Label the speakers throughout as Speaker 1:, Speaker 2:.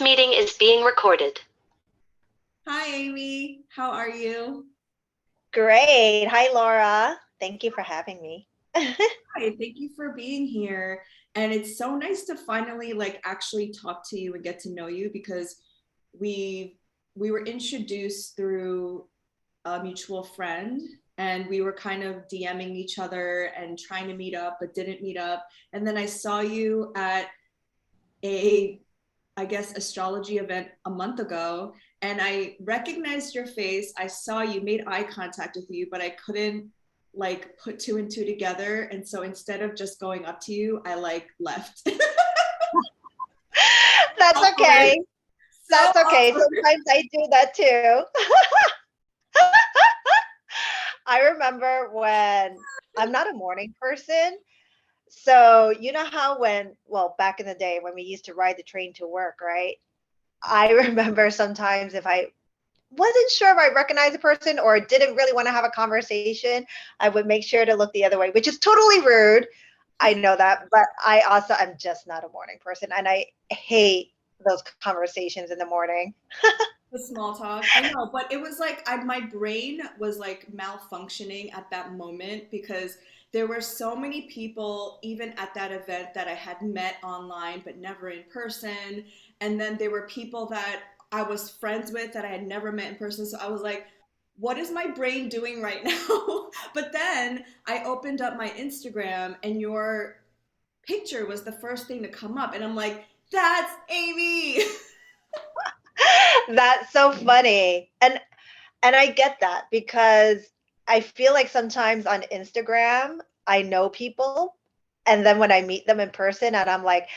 Speaker 1: meeting is being recorded.
Speaker 2: Hi, Amy. How are you?
Speaker 3: Great. Hi, Laura. Thank you for having me.
Speaker 2: Hi, thank you for being here. And it's so nice to finally actually talk to you and get to know you because we we were introduced through a mutual friend and we were kind of DMing each other and trying to meet up but didn't meet up. And then I saw you at a I guess astrology event a month ago and I recognized your face. I saw you, made eye contact with you, but I couldn't put two and two together. And so instead of just going up to you, I left.
Speaker 3: That's
Speaker 2: Awkward.
Speaker 3: okay.
Speaker 2: So
Speaker 3: That's okay.
Speaker 2: awkward.
Speaker 3: Sometimes I do that too. I remember when I'm not a morning person. So, you know how well, back in the day when we used to ride the train to work, right? I remember sometimes if I wasn't sure if I recognized the person or didn't really want to have a conversation, I would make sure to look the other way, which is totally rude. I know that, but I also am just not a morning person and I hate those conversations in the morning.
Speaker 2: The small talk. I know, but it was my brain was malfunctioning at that moment because there were so many people even at that event that I had met online but never in person. And then there were people that I was friends with that I had never met in person. So I was like, what is my brain doing right now? But then I opened up my Instagram and your picture was the first thing to come up. And I'm like, that's Amy.
Speaker 3: That's so funny. And I get that because I feel like sometimes on Instagram, I know people and then when I meet them in person and I'm like,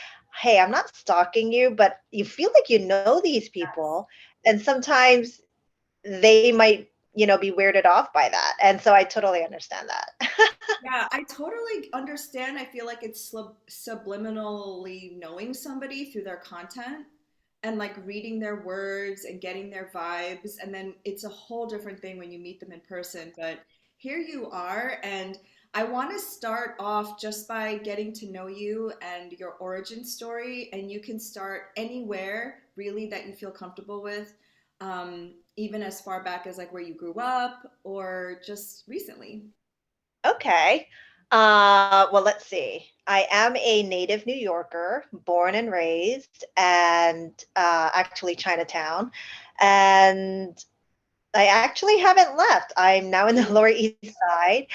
Speaker 3: "Hey, I'm not stalking you, but you feel like you know these people." And sometimes they might, be weirded off by that. And so I totally understand that.
Speaker 2: Yeah, I totally understand. I feel like it's subliminally knowing somebody through their content and reading their words and getting their vibes. And then it's a whole different thing when you meet them in person. But here you are. And I want to start off just by getting to know you and your origin story. And you can start anywhere really that you feel comfortable with, even as far back as where you grew up or just recently.
Speaker 3: Okay. Well, let's see. I am a native New Yorker, born and raised, and actually Chinatown. And I actually haven't left. I'm now in the Lower East Side.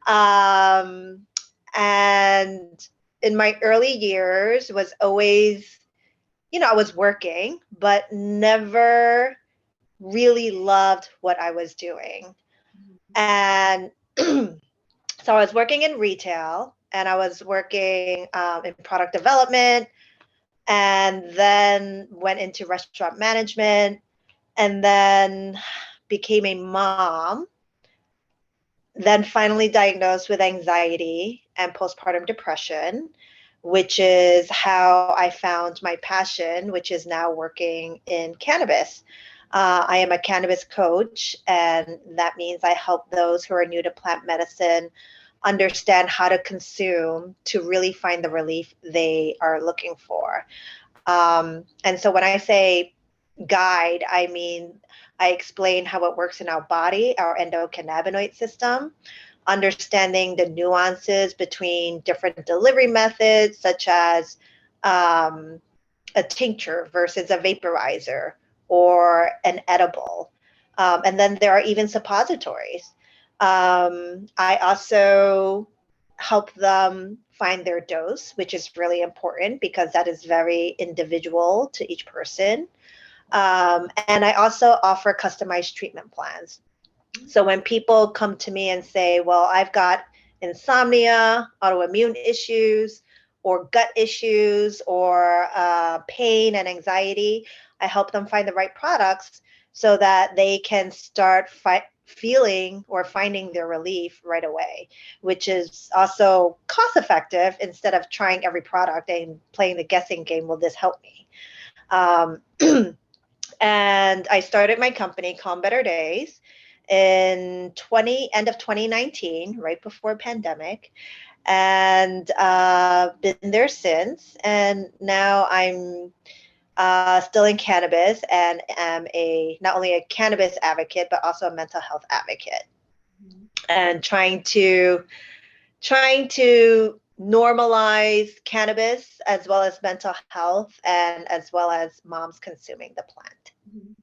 Speaker 3: Um, and in my early years was always, I was working, but never really loved what I was doing. And so I was working in retail and I was working in product development and then went into restaurant management and then became a mom, then finally diagnosed with anxiety and postpartum depression, which is how I found my passion, which is now working in cannabis. I am a cannabis coach, and that means I help those who are new to plant medicine understand how to consume to really find the relief they are looking for. And so when I say guide, I mean, I explain how it works in our body, our endocannabinoid system, understanding the nuances between different delivery methods, such as um, a tincture versus a vaporizer or an edible. And then there are even suppositories. I also help them find their dose, which is really important because that is very individual to each person. And I also offer customized treatment plans. So when people come to me and say, well, I've got insomnia, autoimmune issues, or gut issues, or pain and anxiety, I help them find the right products so that they can start feeling or finding their relief right away, which is also cost effective instead of trying every product and playing the guessing game. Will this help me? Um, and I started my company, Calm Better Days, in end of 2019, right before pandemic, and been there since. And now I'm still in cannabis, and am not only a cannabis advocate, but also a mental health advocate,
Speaker 2: Mhm.
Speaker 3: and trying to normalize cannabis as well as mental health, and as well as moms consuming the plant.
Speaker 2: Mhm.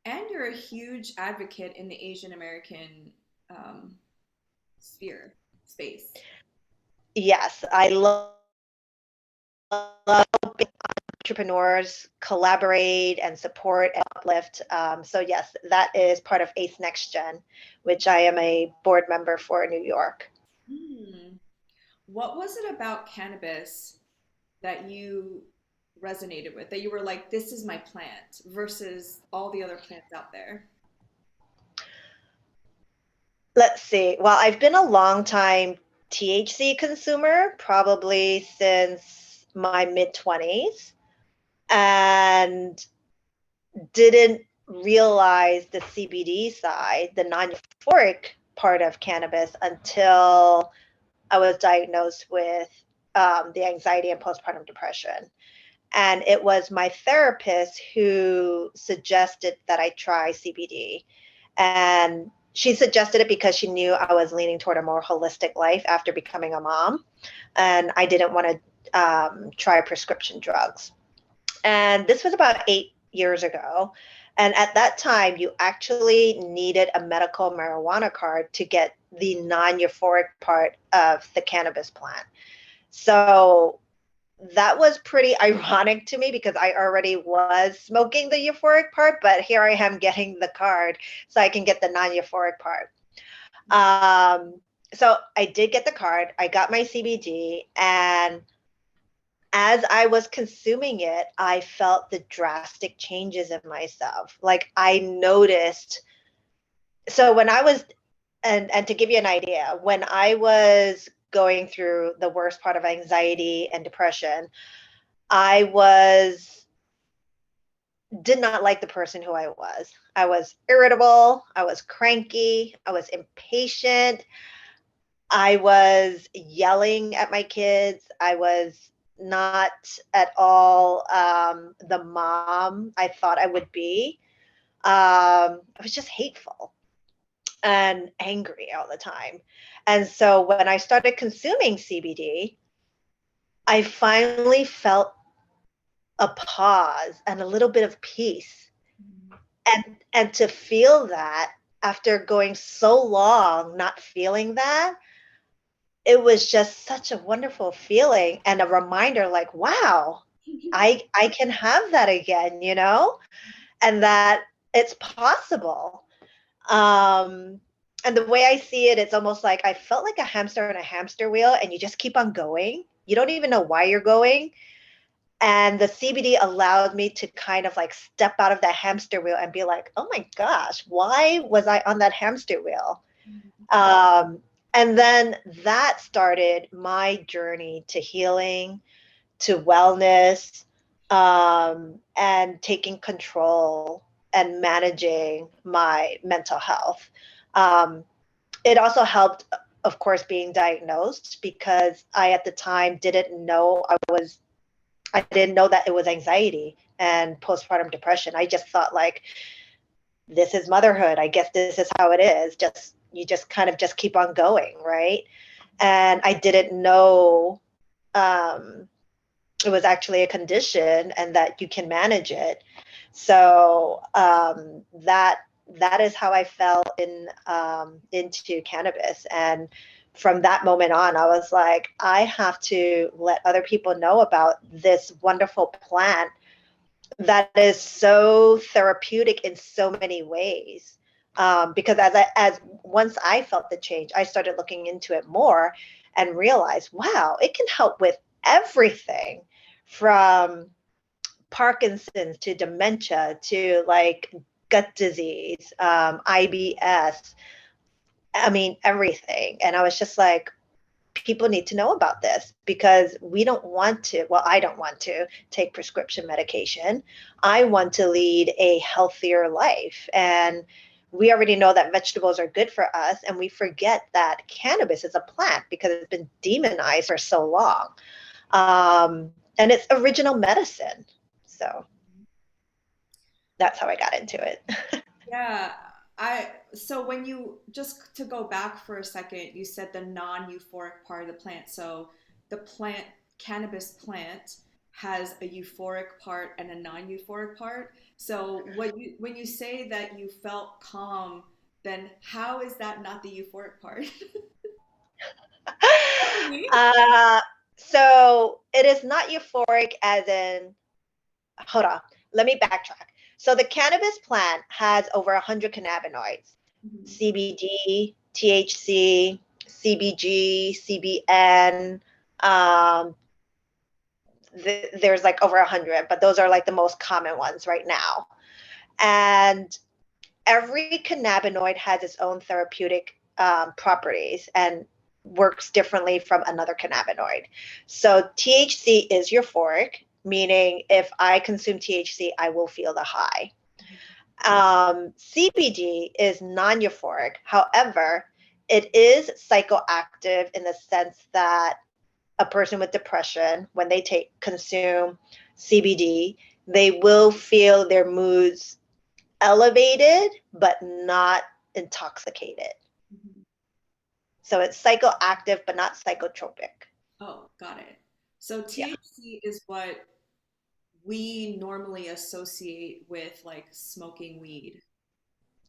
Speaker 2: And you're a huge advocate in the Asian American um, sphere space.
Speaker 3: Yes, I love entrepreneurs collaborate and support and uplift. So yes, that is part of ACE Next Gen, which I am a board member for New York.
Speaker 2: Hmm. What was it about cannabis that you resonated with, that you were like, this is my plant versus all the other plants out there?
Speaker 3: Let's see. Well, I've been a long time THC consumer, probably since my mid 20s, and didn't realize the CBD side, the non euphoric part of cannabis, until I was diagnosed with the anxiety and postpartum depression. And it was my therapist who suggested that I try CBD. And she suggested it because she knew I was leaning toward a more holistic life after becoming a mom. And I didn't want to try prescription drugs. And this was about 8 years ago. And at that time, you actually needed a medical marijuana card to get the non euphoric part of the cannabis plant. So that was pretty ironic to me because I already was smoking the euphoric part, but here I am getting the card so I can get the non euphoric part. Um, so I did get the card, I got my CBD, and as I was consuming it, I felt the drastic changes in myself. Like I noticed. So when I was, and to give you an idea, when I was going through the worst part of anxiety and depression, I was did not like the person who I was. I was irritable, I was cranky, I was impatient, I was yelling at my kids, I was not at all the mom I thought I would be. I was just hateful and angry all the time. And so when I started consuming CBD, I finally felt a pause and a little bit of peace. And to feel that after going so long not feeling that, it was just such a wonderful feeling and a reminder like, wow, I can have that again, and that it's possible. Um, and the way I see it, it's almost like I felt like a hamster in a hamster wheel, and you just keep on going. You don't even know why you're going. And the CBD allowed me to kind of like step out of that hamster wheel and be like, oh my gosh, why was I on that hamster wheel? Um, and then that started my journey to healing, to wellness, and taking control and managing my mental health. Um, it also helped, of course, being diagnosed because I at the time I didn't know that it was anxiety and postpartum depression. I just thought like, this is motherhood. I guess this is how it is. Just you just kind of just keep on going, right? And I didn't know um, it was actually a condition and that you can manage it. So that is how I fell into cannabis. And from that moment on, I was like, I have to let other people know about this wonderful plant that is so therapeutic in so many ways. Because as once I felt the change, I started looking into it more and realized, wow, it can help with everything from Parkinson's to dementia to like gut disease, IBS. I mean, everything. And I was just like, people need to know about this because we don't want to, well, I don't want to take prescription medication. I want to lead a healthier life. And we already know that vegetables are good for us. And we forget that cannabis is a plant because it's been demonized for so long. And it's original medicine. So. That's how I got into it.
Speaker 2: Yeah, so when you just to go back for a second, you said the non-euphoric part of the plant. So the plant, cannabis plant, has a euphoric part and a non-euphoric part. So when you say that you felt calm, then how is that not the euphoric part? For me?
Speaker 3: uh, so it is not euphoric as in, hold on, let me backtrack. So the cannabis plant has over 100 cannabinoids:
Speaker 2: Mhm.
Speaker 3: CBD, THC, CBG, CBN. Um, there's like over 100, but those are like the most common ones right now. And every cannabinoid has its own therapeutic properties and works differently from another cannabinoid. So THC is euphoric, meaning if I consume THC, I will feel the high. CBD is non euphoric. However, it is psychoactive in the sense that a person with depression, when they consume CBD, they will feel their moods elevated, but not intoxicated.
Speaker 2: Mhm.
Speaker 3: So it's psychoactive, but not psychotropic.
Speaker 2: Oh, got it. So
Speaker 3: Yeah,
Speaker 2: THC is what we normally associate with like smoking weed,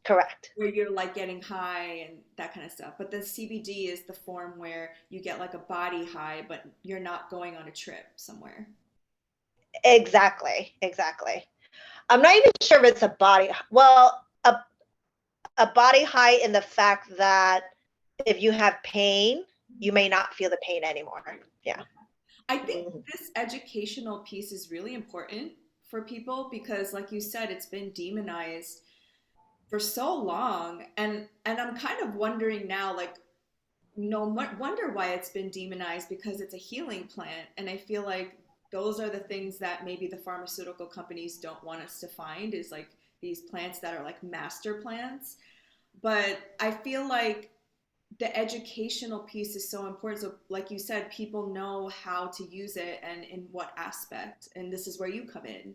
Speaker 3: correct.
Speaker 2: where you're like getting high and that kind of stuff. But the CBD is the form where you get like a body high, but you're not going on a trip somewhere.
Speaker 3: Exactly. Exactly. I'm not even sure if it's a body. Well, a body high in the fact that if you have pain, you
Speaker 2: Mhm.
Speaker 3: may not feel the pain anymore. Yeah.
Speaker 2: I think
Speaker 3: Mhm.
Speaker 2: this educational piece is really important for people because, like you said, it's been demonized for so long, and I'm kind of wondering now, like, no wonder why it's been demonized because it's a healing plant, and I feel like those are the things that maybe the pharmaceutical companies don't want us to find is like these plants that are like master plants. But I feel like the educational piece is so important. So, like you said, people know how to use it and in what aspect. And this is where you come in.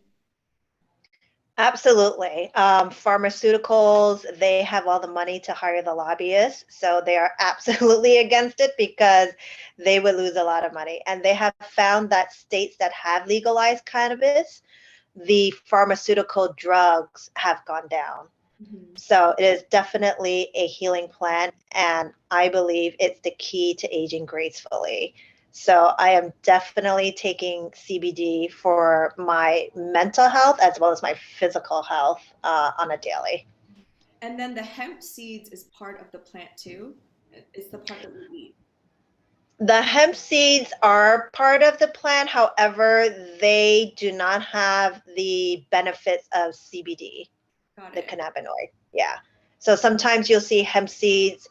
Speaker 3: Absolutely. Pharmaceuticals, they have all the money to hire the lobbyists. So they are absolutely against it because they would lose a lot of money. And they have found that states that have legalized cannabis, the pharmaceutical drugs have gone down.
Speaker 2: Mhm.
Speaker 3: So it is definitely a healing plant, and I believe it's the key to aging gracefully. So I am definitely taking CBD for my mental health as well as my physical health on a daily.
Speaker 2: And then the hemp seeds is part of the plant too. It's the part that we eat.
Speaker 3: The hemp seeds are part of the plant, however, they do not have the benefits of CBD,
Speaker 2: Got
Speaker 3: the
Speaker 2: it.
Speaker 3: cannabinoid. Yeah. So sometimes you'll see hemp seeds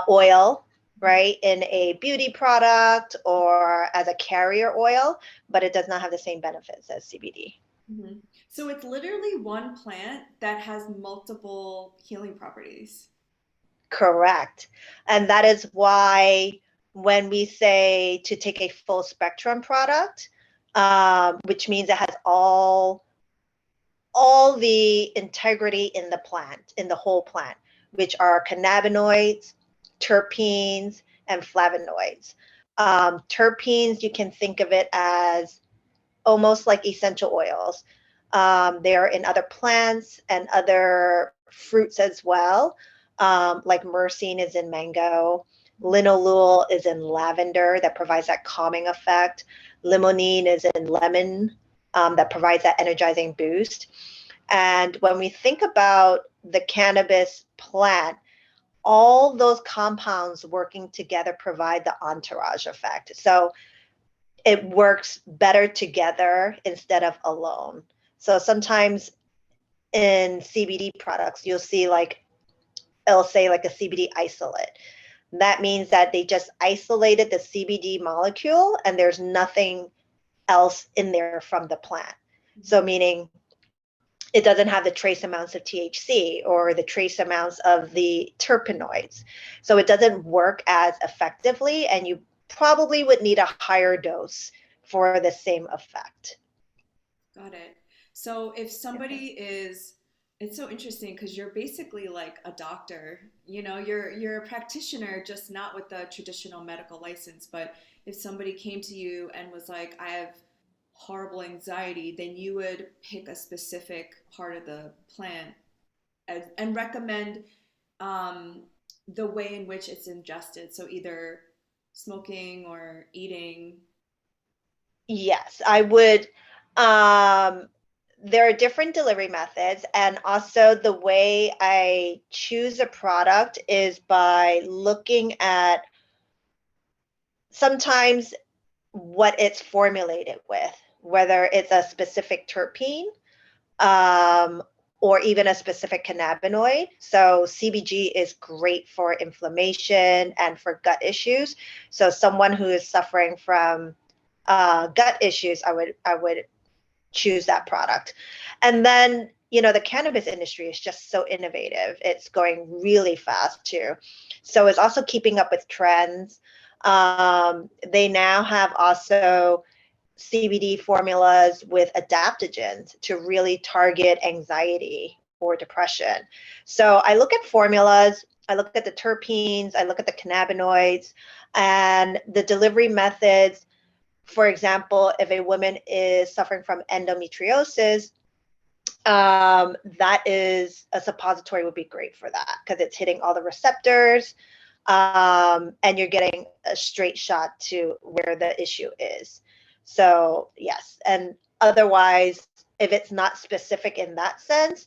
Speaker 3: oil, right, in a beauty product or as a carrier oil, but it does not have the same benefits as CBD.
Speaker 2: Mhm. So it's literally one plant that has multiple healing properties.
Speaker 3: Correct. And that is why when we say to take a full spectrum product, which means it has all the integrity in the plant, in the whole plant, which are cannabinoids, terpenes, and flavonoids. Terpenes, you can think of it as almost like essential oils. They are in other plants and other fruits as well. Like myrcene is in mango, linalool is in lavender that provides that calming effect. Limonene is in lemon that provides that energizing boost. And when we think about the cannabis plant, all those compounds working together provide the entourage effect. So it works better together instead of alone. So sometimes in CBD products, you'll see like it'll say like a CBD isolate. That means that they just isolated the CBD molecule and there's nothing else in there from the plant. So
Speaker 2: Mhm.
Speaker 3: meaning it doesn't have the trace amounts of THC or the trace amounts of the terpenoids. So it doesn't work as effectively, and you probably would need a higher dose for the same effect.
Speaker 2: Got it. So if somebody is, it's so interesting because you're basically like a doctor, you know, you're a practitioner, just not with the traditional medical license. But if somebody came to you and was like, I have horrible anxiety, then you would pick a specific part of the plant and recommend um, the way in which it's ingested. So either smoking or eating.
Speaker 3: Yes, I would. Um, there are different delivery methods, and also the way I choose a product is by looking at sometimes what it's formulated with, whether it's a specific terpene, um, or even a specific cannabinoid. So CBG is great for inflammation and for gut issues. So someone who is suffering from gut issues, I would choose that product. And then, the cannabis industry is just so innovative. It's going really fast too. So it's also keeping up with trends. They now have also CBD formulas with adaptogens to really target anxiety or depression. So I look at formulas, I look at the terpenes, I look at the cannabinoids, and the delivery methods. For example, if a woman is suffering from endometriosis, that is a suppository would be great for that because it's hitting all the receptors, and you're getting a straight shot to where the issue is. So yes, and otherwise, if it's not specific in that sense,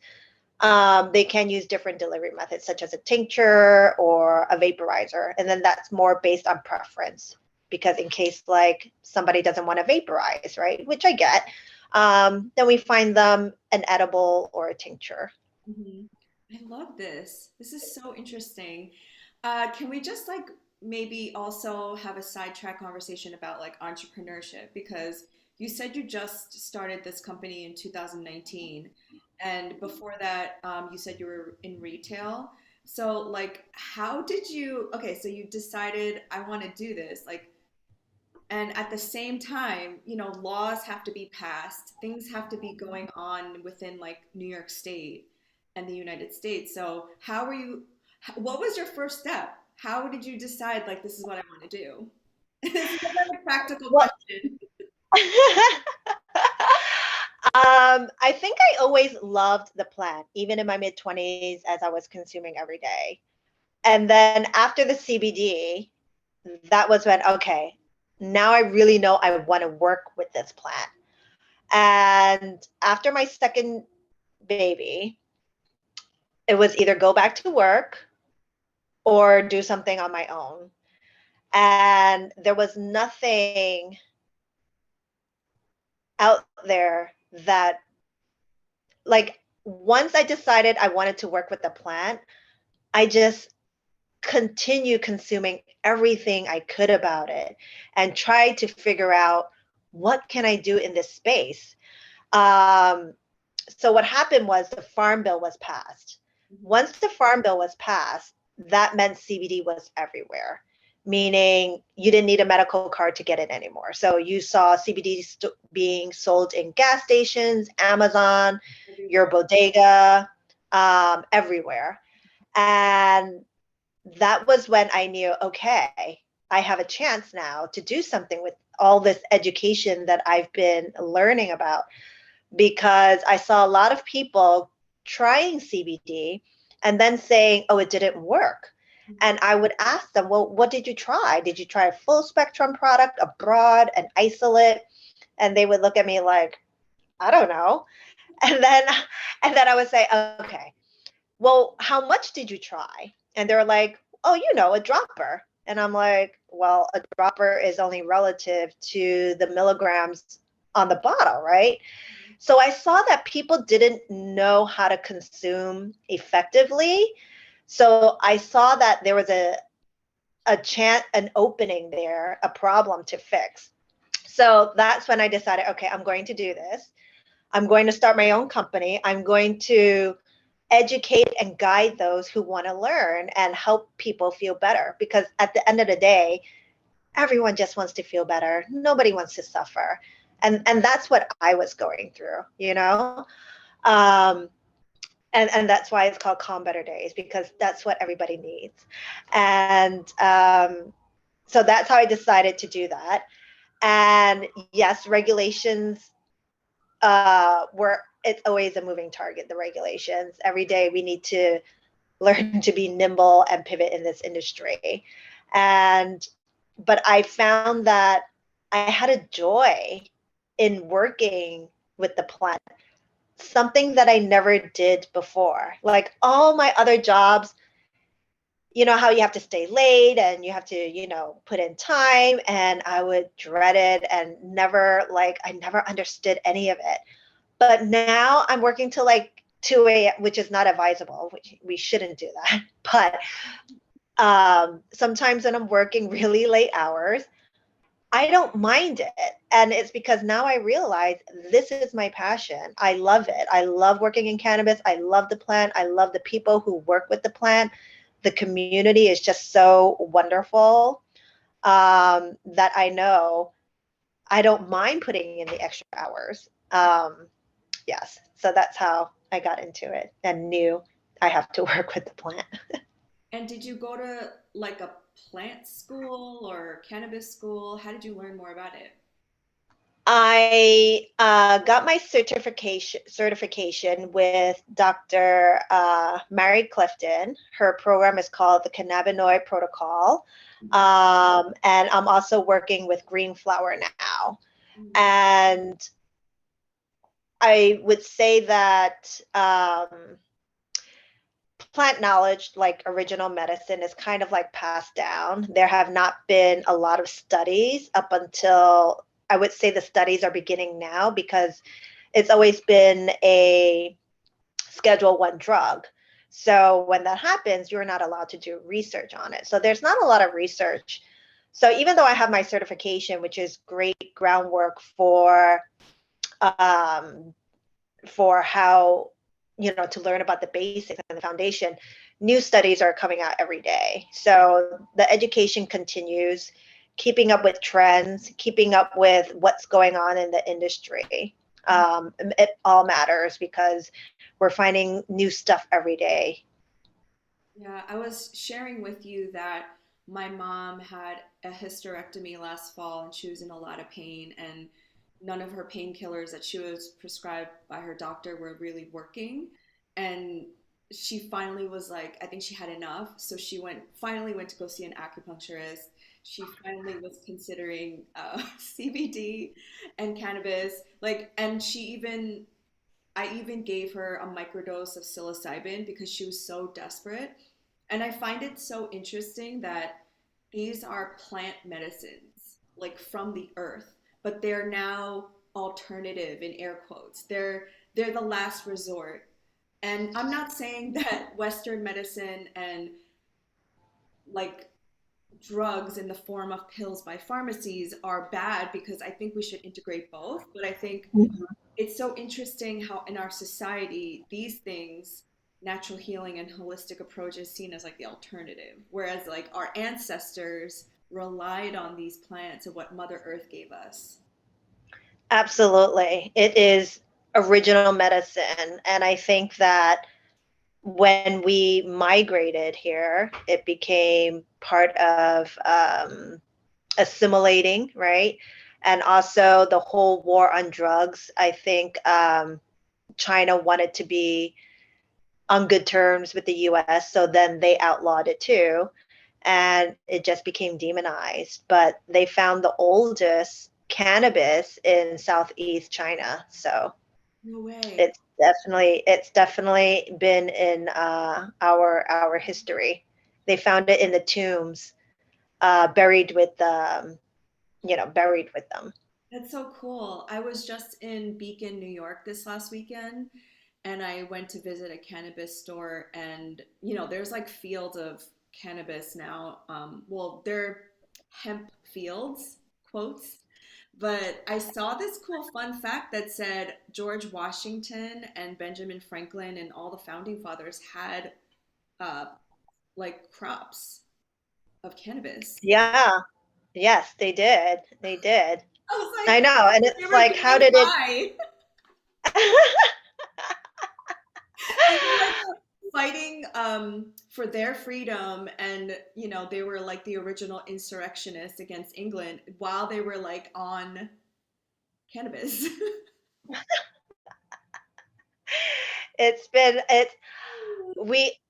Speaker 3: they can use different delivery methods, such as a tincture or a vaporizer, and then that's more based on preference. Because in case like somebody doesn't want to vaporize, right, which I get, then we find them an edible or a tincture.
Speaker 2: Mhm. I love this. This is so interesting. Can we just like maybe also have a sidetrack conversation about like entrepreneurship? Because you said you just started this company in 2019, and before that, you said you were in retail. So like, how did you? Okay, so you decided I want to do this. Like, and at the same time, you know, laws have to be passed, things have to be going on within like New York State and the United States. So how were you, what was your first step? How did you decide like this is what I want to do? This is a very practical
Speaker 3: Well,
Speaker 2: question.
Speaker 3: I think I always loved the plant, even in my mid 20s, as I was consuming every day. And then after the CBD, that was when, okay, now I really know I want to work with this plant. And after my second baby, it was either go back to work or do something on my own. And there was nothing out there that, like, once I decided I wanted to work with the plant, I just continue consuming everything I could about it and try to figure out what can I do in this space. Um, so what happened was the farm bill was passed.
Speaker 2: Mhm.
Speaker 3: Once the farm bill was passed, that meant CBD was everywhere, meaning you didn't need a medical card to get it anymore. So you saw CBD being sold in gas stations, Amazon, your
Speaker 2: Everywhere.
Speaker 3: bodega, everywhere. And that was when I knew, okay, I have a chance now to do something with all this education that I've been learning about, because I saw a lot of people trying CBD and then saying, oh, it didn't work.
Speaker 2: Mhm.
Speaker 3: And I would ask them, well, what did you try? Did you try a full spectrum product, a broad, an isolate? And they would look at me like, I don't know. And then I would say, okay, well, how much did you try? And they're like, oh, a dropper. And I'm like, well, a dropper is only relative to the milligrams on the bottle, right? So I saw that people didn't know how to consume effectively. So I saw that there was a chance, an opening there, a problem to fix. So that's when I decided, okay, I'm going to do this. I'm going to start my own company. I'm going to educate and guide those who want to learn and help people feel better. Because at the end of the day, everyone just wants to feel better. Nobody wants to suffer. And that's what I was going through, you know. Um, and that's why it's called Calm Better Days, because that's what everybody needs. And so that's how I decided to do that. And yes, regulations were, it's always a moving target, the regulations. Every day we need to learn to be nimble and pivot in this industry. And but I found that I had a joy in working with the plant, something that I never did before. Like all my other jobs, you know how you have to stay late and you have to, you know, put in time, and I would dread it and never, like, I never understood any of it. But now I'm working till like 2 a.m., which is not advisable, which we shouldn't do that. But sometimes when I'm working really late hours, I don't mind it. And it's because now I realize this is my passion. I love it. I love working in cannabis. I love the plant. I love the people who work with the plant. The community is just so wonderful, that I know I don't mind putting in the extra hours. Yes. So that's how I got into it and knew I have to work with the plant.
Speaker 2: And did you go to like a plant school or cannabis school? How did you learn more about it?
Speaker 3: I got my certification with Dr. Mary Clifton. Her program is called the Cannabinoid Protocol, and I'm also working with Green Flower now.
Speaker 2: Mhm.
Speaker 3: And I would say that plant knowledge, like original medicine, is kind of like passed down. There have not been a lot of studies up until, I would say, the studies are beginning now, because it's always been a Schedule 1 drug. So when that happens, you're not allowed to do research on it. So there's not a lot of research. So even though I have my certification, which is great groundwork um, for how, you know, to learn about the basics and the foundation, new studies are coming out every day. So the education continues, keeping up with trends, keeping up with what's going on in the industry. It all matters because we're finding new stuff every day.
Speaker 2: Yeah, I was sharing with you that my mom had a hysterectomy last fall and she was in a lot of pain, and none of her painkillers that she was prescribed by her doctor were really working. And she finally was like, I think she had enough. So she finally went to go see an acupuncturist. She finally was considering CBD and cannabis. Like, and I even gave her a microdose of psilocybin because she was so desperate. And I find it so interesting that these are plant medicines, like from the earth, but they're now alternative in air quotes. They're the last resort. And I'm not saying that Western medicine and like drugs in the form of pills by pharmacies are bad, because I think we should integrate both. But I think it's so interesting how in our society these things, natural healing and holistic approach, is seen as like the alternative, whereas like our ancestors relied on these plants and what Mother Earth gave us.
Speaker 3: Absolutely. It is original medicine. And I think that when we migrated here, it became part of assimilating, right? And also the whole war on drugs. I think China wanted to be on good terms with the US, so then they outlawed it too. And it just became demonized. But they found the oldest cannabis in Southeast China. So
Speaker 2: No way.
Speaker 3: it's definitely been in our history. They found it in the tombs, buried with buried with them.
Speaker 2: That's so cool. I was just in Beacon, New York this last weekend, and I went to visit a cannabis store, and there's like fields of cannabis now. Well, they're hemp fields, quotes. But I saw this cool fun fact that said George Washington and Benjamin Franklin and all the founding fathers had uh, like crops of cannabis.
Speaker 3: Yeah, yes, they did. They did.
Speaker 2: I was like,
Speaker 3: I know. And
Speaker 2: they
Speaker 3: it's
Speaker 2: were
Speaker 3: like, how
Speaker 2: getting
Speaker 3: did it?
Speaker 2: high. They were like fighting for their freedom, and they were like the original insurrectionists against England while they were like on cannabis.
Speaker 3: It's been, it's,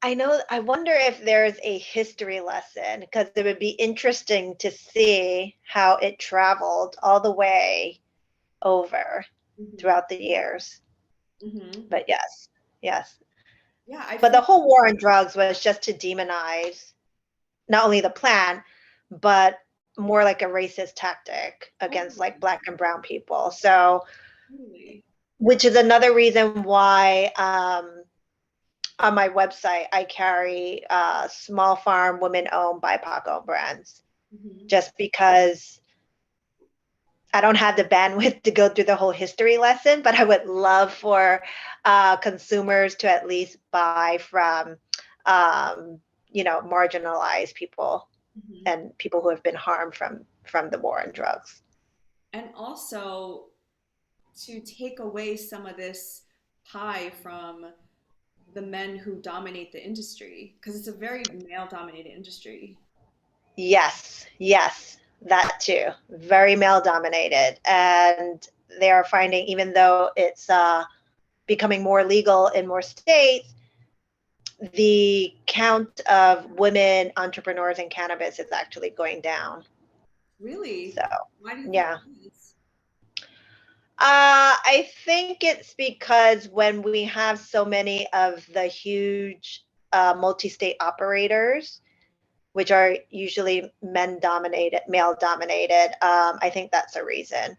Speaker 3: I know, I wonder if there's a history lesson because it would be interesting to see how it traveled all the way over
Speaker 2: Hmm.
Speaker 3: throughout the years.
Speaker 2: Hmm.
Speaker 3: But yes, yes.
Speaker 2: Yeah, I
Speaker 3: But
Speaker 2: feel.
Speaker 3: the whole war on drugs was just to demonize not only the plant, but more like a racist tactic against like
Speaker 2: Totally,
Speaker 3: black and brown people. So,
Speaker 2: totally.
Speaker 3: which is another reason why on my website I carry small farm, women owned, BIPOC owned brands,
Speaker 2: Hmm.
Speaker 3: just because I don't have the bandwidth to go through the whole history lesson, but I would love for consumers to at least buy from, um, marginalized people
Speaker 2: Hmm.
Speaker 3: and people who have been harmed from the war on drugs.
Speaker 2: And also to take away some of this pie from the men who dominate the industry, because it's a very male dominated industry.
Speaker 3: Yes, yes, that too. Very male dominated. And they are finding, even though it's becoming more legal in more states, the count of women entrepreneurs in cannabis is actually going down.
Speaker 2: Really?
Speaker 3: So,
Speaker 2: Why do you think
Speaker 3: yeah.
Speaker 2: that is?
Speaker 3: I think it's because when we have so many of the huge multi state operators, which are usually men dominated, male dominated. I think that's a reason.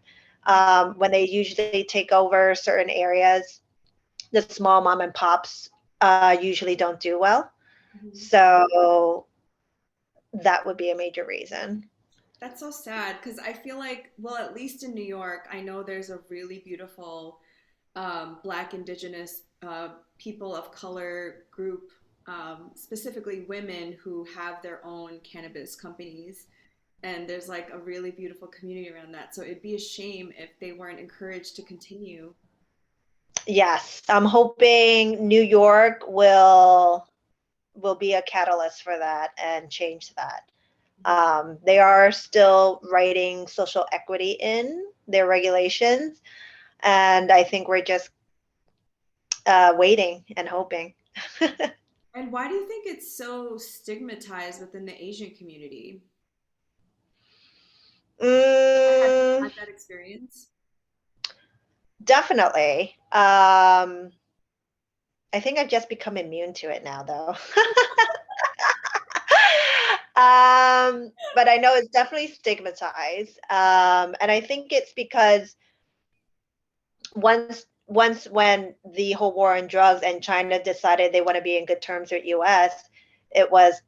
Speaker 3: When they usually take over certain areas, the small mom and pops usually don't do well.
Speaker 2: Mhm.
Speaker 3: So that would be a major reason.
Speaker 2: That's so sad because I feel like, well, at least in New York, I know there's a really beautiful Black, Indigenous, people of color group, specifically women who have their own cannabis companies. And there's like a really beautiful community around that. So it'd be a shame if they weren't encouraged to continue.
Speaker 3: Yes, I'm hoping New York will be a catalyst for that and change that. They are still writing social equity in their regulations, and I think we're just waiting and hoping.
Speaker 2: And why do you think it's so stigmatized within the Asian community? Have you
Speaker 3: mm,
Speaker 2: had that experience?
Speaker 3: Definitely. I think I've just become immune to it now, though. But I know it's definitely stigmatized, and I think it's because once when the whole war on drugs and China decided they want to be in good terms with US, it was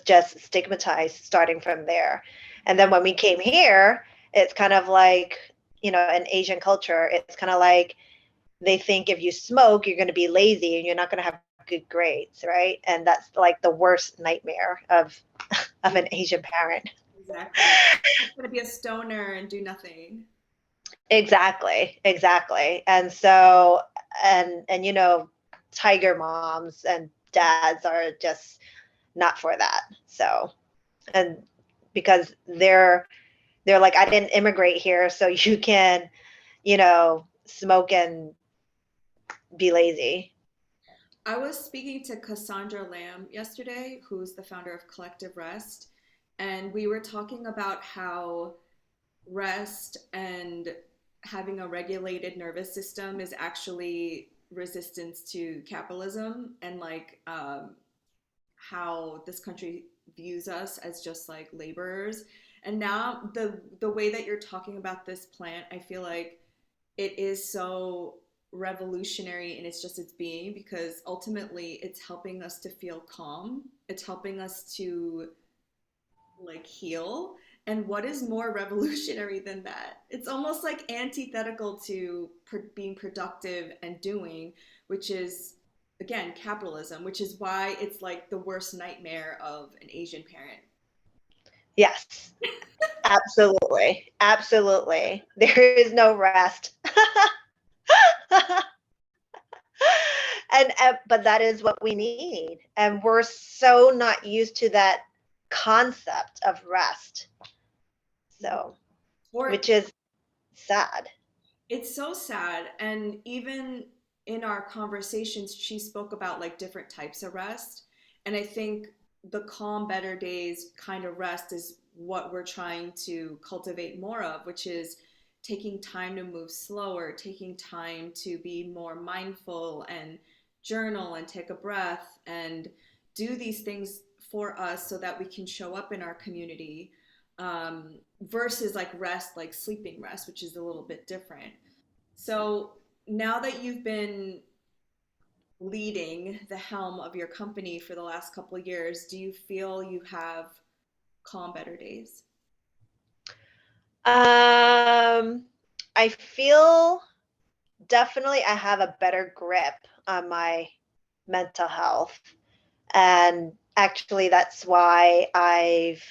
Speaker 3: just stigmatized starting from there. And then when we came here, it's kind of like, in Asian culture, it's kind of like they think if you smoke, you're going to be lazy and you're not going to have good grades, right? And that's like the worst nightmare of an Asian parent.
Speaker 2: Exactly. It's going to be a stoner and do nothing.
Speaker 3: Exactly, exactly. And so and tiger moms and dads are just not for that. So, and because they're like, I didn't immigrate here so you can, smoke and be lazy.
Speaker 2: I was speaking to Cassandra Lamb yesterday, who's the founder of Collective Rest, and we were talking about how rest and having a regulated nervous system is actually resistance to capitalism, and like how this country views us as just like laborers. And now the way that you're talking about this plant, I feel like it is so revolutionary in its being, because ultimately it's helping us to feel calm. It's helping us to like heal. And what is more revolutionary than that? It's almost like antithetical to being productive and doing, which is again capitalism, which is why it's like the worst nightmare of an Asian parent.
Speaker 3: Yes, absolutely. Absolutely. There is no rest. And but that is what we need. And we're so not used to that concept of rest. So,
Speaker 2: Or
Speaker 3: which is sad.
Speaker 2: it's so sad. And even in our conversations, she spoke about like different types of rest. And I think the calm, better days kind of rest is what we're trying to cultivate more of, which is taking time to move slower, taking time to be more mindful and journal and take a breath and do these things for us so that we can show up in our community, versus like rest, like sleeping rest, which is a little bit different. So now that you've been leading the helm of your company for the last couple of years, do you feel you have calm, better days?
Speaker 3: Um, I feel definitely I have a better grip on my mental health. And actually, that's why I've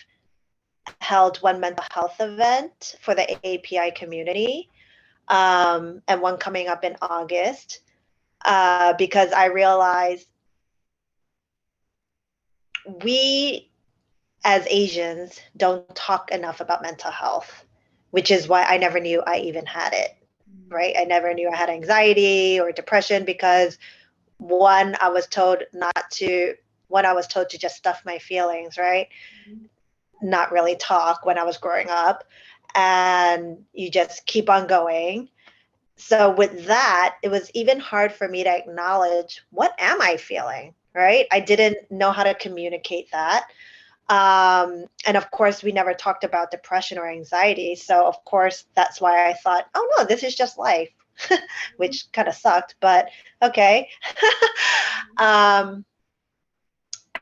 Speaker 3: held one mental health event for the API community, and one coming up in August, because I realized we as Asians don't talk enough about mental health, which is why I never knew I even had it, right? I never knew I had anxiety or depression because one, I was told not to, one, I was told to just stuff my feelings, right? Not really talk when I was growing up. And you just keep on going. So with that, it was even hard for me to acknowledge what am I feeling, right? I didn't know how to communicate that. And of course, we never talked about depression or anxiety. So of course, that's why I thought, oh no, this is just life, which kind of sucked, but okay. um,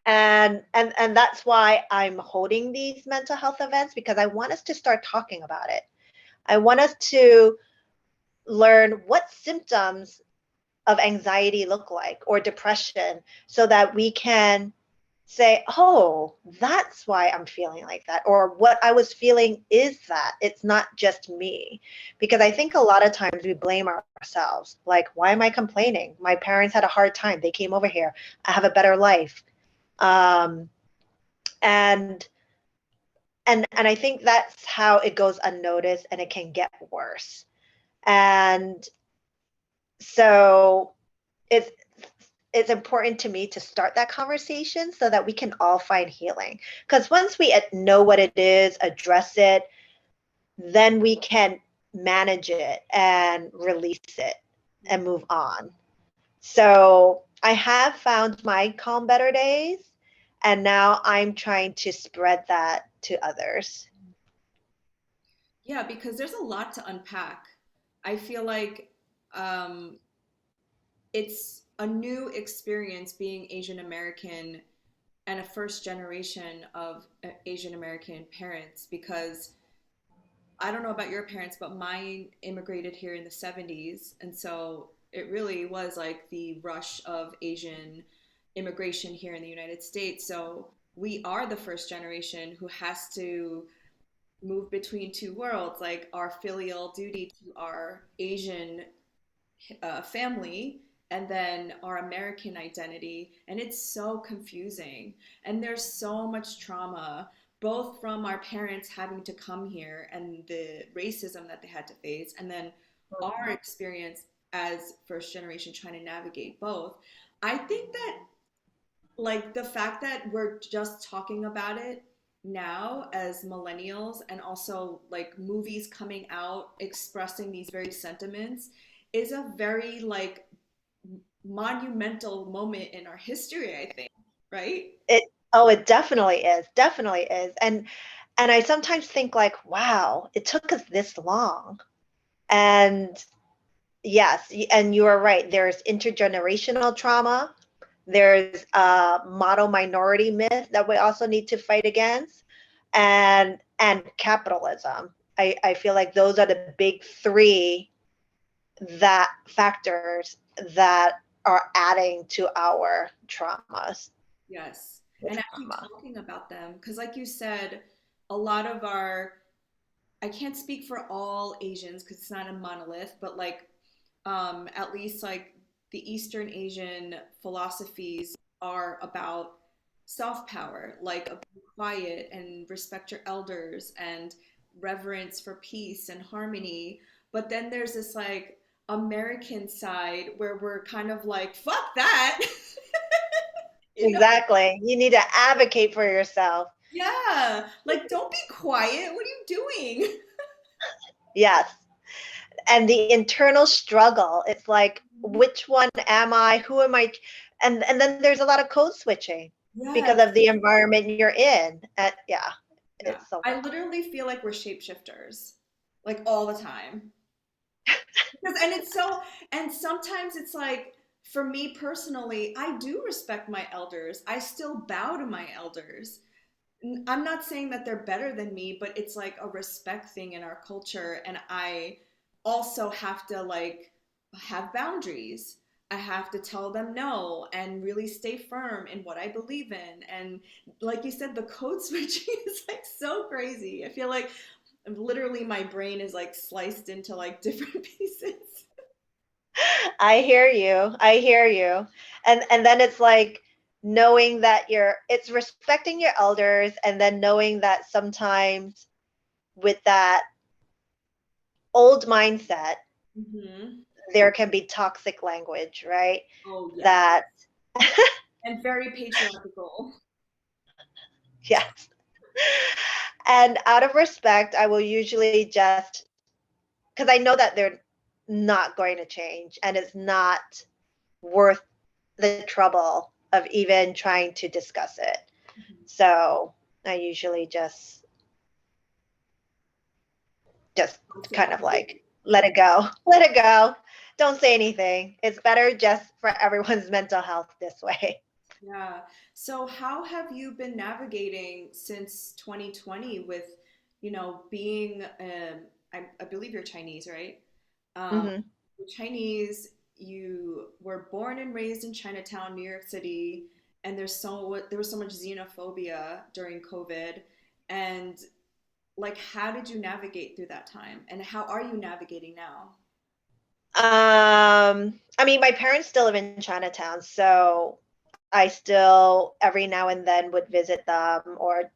Speaker 3: and that's why I'm holding these mental health events, because I want us to start talking about it. I want us to learn what symptoms of anxiety look like, or depression, so that we can say, oh, that's why I'm feeling like that, or what I was feeling is that it's not just me. Because I think a lot of times we blame ourselves, like, why am I complaining? My parents had a hard time, they came over here, I have a better life. um, and and I think that's how it goes unnoticed, and it can get worse. And so it's it's important to me to start that conversation so that we can all find healing. Because once we know what it is, address it, then we can manage it and release it and move on. So I have found my calm, better days, and now I'm trying to spread that to others.
Speaker 2: Yeah, because there's a lot to unpack. I feel like um, it's a new experience being Asian American and a first generation of Asian American parents, because I don't know about your parents, but mine immigrated here in the 70s. And so it really was like the rush of Asian immigration here in the United States. So we are the first generation who has to move between two worlds, like our filial duty to our Asian family and then our American identity. And it's so confusing. And there's so much trauma, both from our parents having to come here and the racism that they had to face, and then our experience as first generation trying to navigate both. I think that like the fact that we're just talking about it now as millennials, and also like movies coming out expressing these very sentiments, is a very like monumental moment in our history, I think, right?
Speaker 3: It Oh, it definitely is. And I sometimes think like, wow, it took us this long. And yes, and you are right. There's intergenerational trauma. There's a model minority myth that we also need to fight against, and capitalism. I feel like those are the big three that factors that are adding to our traumas
Speaker 2: Yes.
Speaker 3: with
Speaker 2: And actually
Speaker 3: trauma.
Speaker 2: talking about them, because like you said, a lot of our, I can't speak for all Asians because it's not a monolith, but like at least like the Eastern Asian philosophies are about soft power, like be quiet and respect your elders and reverence for peace and harmony. But then there's this like American side where we're kind of like, fuck that. You know?
Speaker 3: Exactly. You need to advocate for yourself.
Speaker 2: Yeah. Like, don't be quiet. What are you doing?
Speaker 3: Yes. And the internal struggle. It's like, which one am I? Who am I? And then there's a lot of code switching because
Speaker 2: Yes.
Speaker 3: of the environment you're in. Yeah,
Speaker 2: Yeah.
Speaker 3: it's so
Speaker 2: I literally feel like we're shapeshifters, like all the time. Because, and it's so, and sometimes it's like, for me personally, I do respect my elders. I still bow to my elders. I'm not saying that they're better than me, but it's like a respect thing in our culture. And I also have to like have boundaries. I have to tell them no and really stay firm in what I believe in. And like you said, the code switching is like so crazy. I feel like literally my brain is like sliced into like different pieces.
Speaker 3: I hear you. I hear you. And then it's like knowing that it's respecting your elders, and then knowing that sometimes with that old mindset,
Speaker 2: Hmm.
Speaker 3: there can be toxic language, right?
Speaker 2: Oh, yeah.
Speaker 3: That
Speaker 2: And very patriarchal.
Speaker 3: yes. And out of respect, I will usually just, because I know that they're not going to change and it's not worth the trouble of even trying to discuss it. So I usually just kind of like let it go, let it go. Don't say anything. It's better just for everyone's mental health this way.
Speaker 2: Yeah. So how have you been navigating since 2020 with, being, I believe you're Chinese, right? Um,
Speaker 3: Hmm.
Speaker 2: you're Chinese, you were born and raised in Chinatown, New York City, and there was so much xenophobia during COVID. And like, how did you navigate through that time? And how are you navigating now?
Speaker 3: I mean, my parents still live in Chinatown, so I still every now and then would visit them, or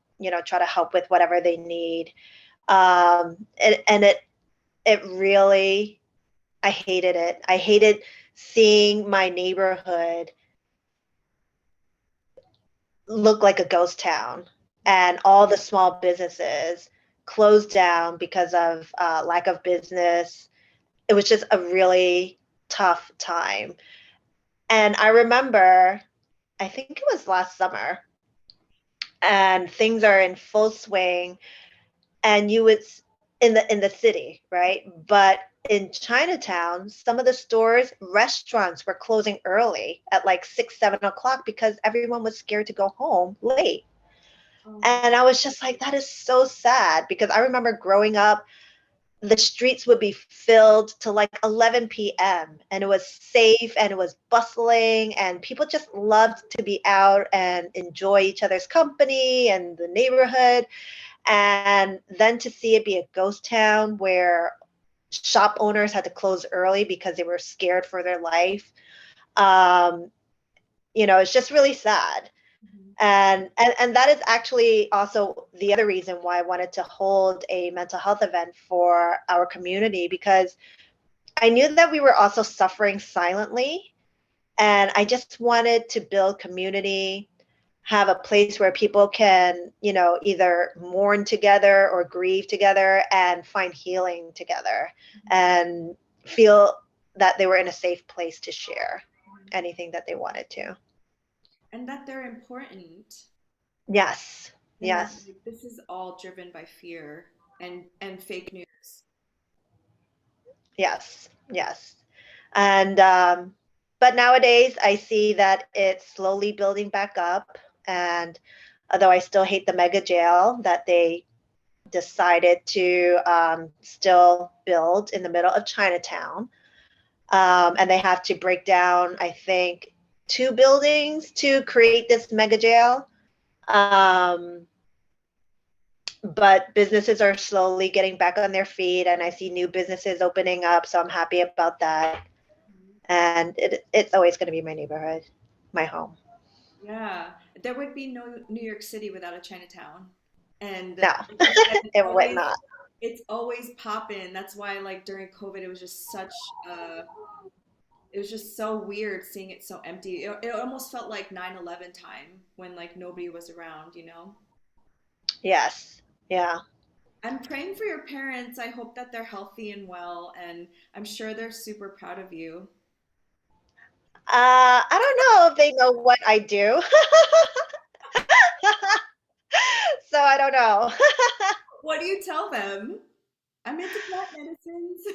Speaker 3: try to help with whatever they need. And it really, I hated it. I hated seeing my neighborhood look like a ghost town, and all the small businesses closed down because of lack of business. It was just a really tough time. And I remember, I think it was last summer, and things are in full swing, and you would in the city, right? But in Chinatown, some of the stores, restaurants were closing early at like 6, 7 o'clock because everyone was scared to go home late.
Speaker 2: Oh,
Speaker 3: And I was just like, that is so sad, because I remember growing up, the streets would be filled to like 11 p.m. and it was safe and it was bustling and people just loved to be out and enjoy each other's company and the neighborhood. And then to see it be a ghost town where shop owners had to close early because they were scared for their life, um, it's just really sad.
Speaker 2: mhm.
Speaker 3: And that is actually also the other reason why I wanted to hold a mental health event for our community, because I knew that we were also suffering silently, and I just wanted to build community, have a place where people can, either mourn together or grieve together and find healing together, and feel that they were in a safe place to share anything that they wanted to.
Speaker 2: And that they're important.
Speaker 3: Yes.
Speaker 2: And that
Speaker 3: Yes.
Speaker 2: like, this is all driven by fear and fake news.
Speaker 3: Yes. Yes. And but nowadays I see that it's slowly building back up. And although I still hate the mega jail that they decided to still build in the middle of Chinatown, and they have to break down, I think, two buildings to create this mega jail. Um, but businesses are slowly getting back on their feet, and I see new businesses opening up, so I'm happy about that. And it's always going to be my neighborhood, my home.
Speaker 2: Yeah, there would be no New York City without a Chinatown. And
Speaker 3: No,
Speaker 2: like you said,
Speaker 3: it would not.
Speaker 2: it's always popping. That's why like during COVID it was just such it was just so weird seeing it so empty. It almost felt like 9/11 time when like nobody was around, you know?
Speaker 3: Yes. Yeah.
Speaker 2: I'm praying for your parents. I hope that they're healthy and well, and I'm sure they're super proud of you.
Speaker 3: I don't know if they know what I do. So I don't know.
Speaker 2: What do you tell them? I'm into plant medicines.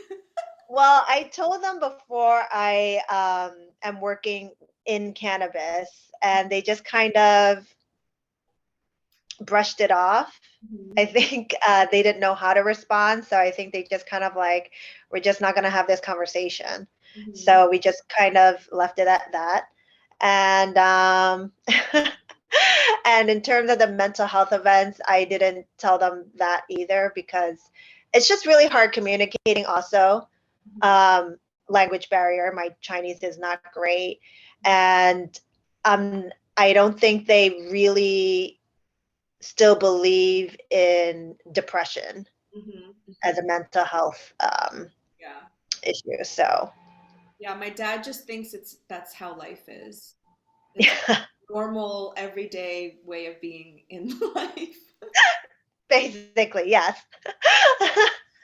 Speaker 3: Well, I told them before I am working in cannabis, and they just kind of brushed it off. I
Speaker 2: Mhm,
Speaker 3: think they didn't know how to respond. So I think they just kind of like, we're just not going to have this conversation.
Speaker 2: mhm,
Speaker 3: So we just kind of left it at that. And and in terms of the mental health events, I didn't tell them that either because it's just really hard communicating also.
Speaker 2: mhm,
Speaker 3: Um, Language barrier. My Chinese is not great. And I don't think they really still believe in depression
Speaker 2: mhm,
Speaker 3: as
Speaker 2: mhm.
Speaker 3: a mental health
Speaker 2: Yeah.
Speaker 3: issue. So,
Speaker 2: Yeah, my dad just thinks that's how life is. It's a normal, everyday way of being in life.
Speaker 3: basically, yes.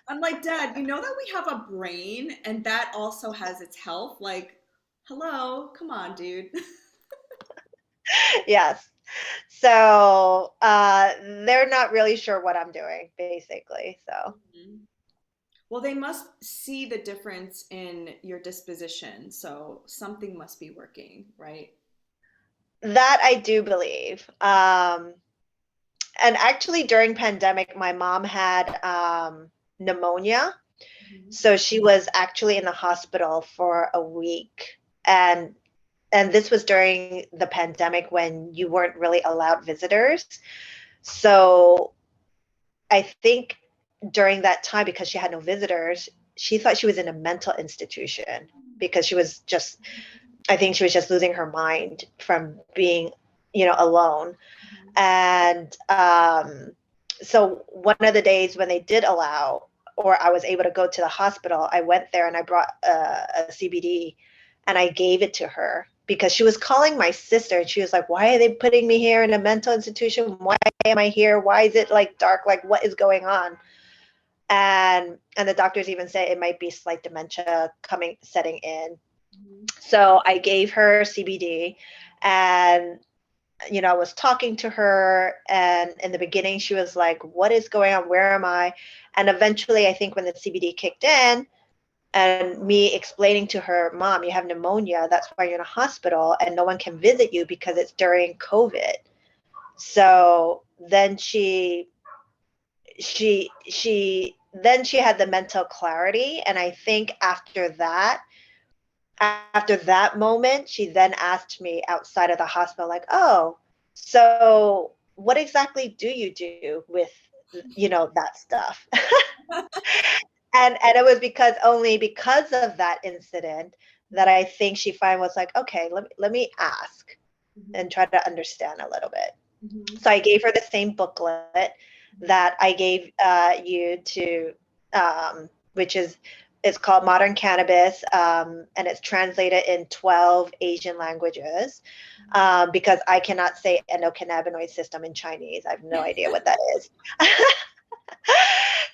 Speaker 2: I'm like, Dad, you know that we have a brain and that also has its health? Like, hello, come on, dude.
Speaker 3: Yes. So, they're not really sure what I'm doing, basically. So,
Speaker 2: Mhm. Well, they must see the difference in your disposition, so something must be working, right?
Speaker 3: that I do believe. And actually, during pandemic, my mom had pneumonia.
Speaker 2: Mhm.
Speaker 3: So she was actually in the hospital for a week. And this was during the pandemic when you weren't really allowed visitors. So I think during that time, because she had no visitors, she thought she was in a mental institution because she was just, I think she was just losing her mind from being, alone.
Speaker 2: Mhm.
Speaker 3: And so one of the days when they did allow, or I was able to go to the hospital, I went there and I brought a CBD and I gave it to her because she was calling my sister and she was like, why are they putting me here in a mental institution? Why am I here? Why is it like dark? Like what is going on? And the doctors even say it might be slight dementia coming setting in.
Speaker 2: Mhm.
Speaker 3: So I gave her CBD, and I was talking to her, and in the beginning she was like, what is going on? Where am I? And eventually, I think when the CBD kicked in and me explaining to her, Mom, you have pneumonia. That's why you're in a hospital and no one can visit you because it's during COVID. So then she had the mental clarity. And I think after that moment, she then asked me outside of the hospital, like, oh, so what exactly do you do with, that stuff? And it was only because of that incident that I think she finally was like, okay, let me ask
Speaker 2: Mhm.
Speaker 3: and try to understand a little bit.
Speaker 2: Mhm.
Speaker 3: So I gave her the same booklet
Speaker 2: Mhm.
Speaker 3: that I gave you to, which is it's called Modern Cannabis, and it's translated in 12 Asian languages because I cannot say endocannabinoid system in Chinese. I have no idea what that is.